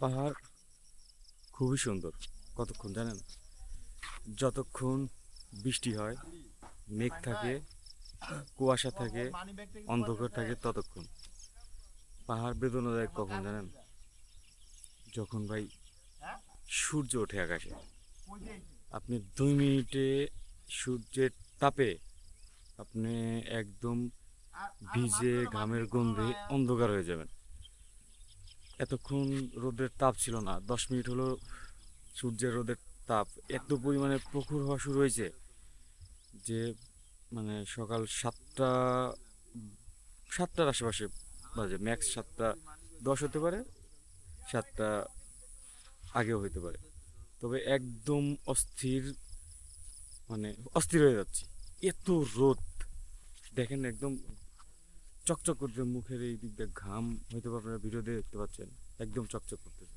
পাহাড় খুবই সুন্দর। কতক্ষণ জানেন? যতক্ষণ বৃষ্টি হয়, মেঘ থাকে, কুয়াশা থাকে, অন্ধকার থাকে, ততক্ষণ। পাহাড় বেদনা দেয় কখন জানেন? যখন ভাই সূর্য ওঠে আকাশে। আপনি 2 মিনিটে সূর্যের তাপে আপনি একদম ভিজে ঘামের গন্ধে অন্ধকার হয়ে যাবেন। এতক্ষণ রোদের তাপ ছিল না, 10 মিনিট হলো সূর্যের রোদের তাপ এত পরিমাণে প্রখর হওয়া শুরু হয়েছে যে মানে সকাল 7টার আশেপাশে বাজে, ম্যাক্স 7টা 10 হতে পারে, 7টা আগেও হইতে পারে। তবে একদম অস্থির, মানে অস্থির হয়ে যাচ্ছি, এত রোদ। দেখেন একদম চকচক করছে মুখের এই দিক দিয়ে ঘাম, হয়তো আপনারা ভিডিওতে দেখতে পাচ্ছেন, একদম চকচক করতেছে।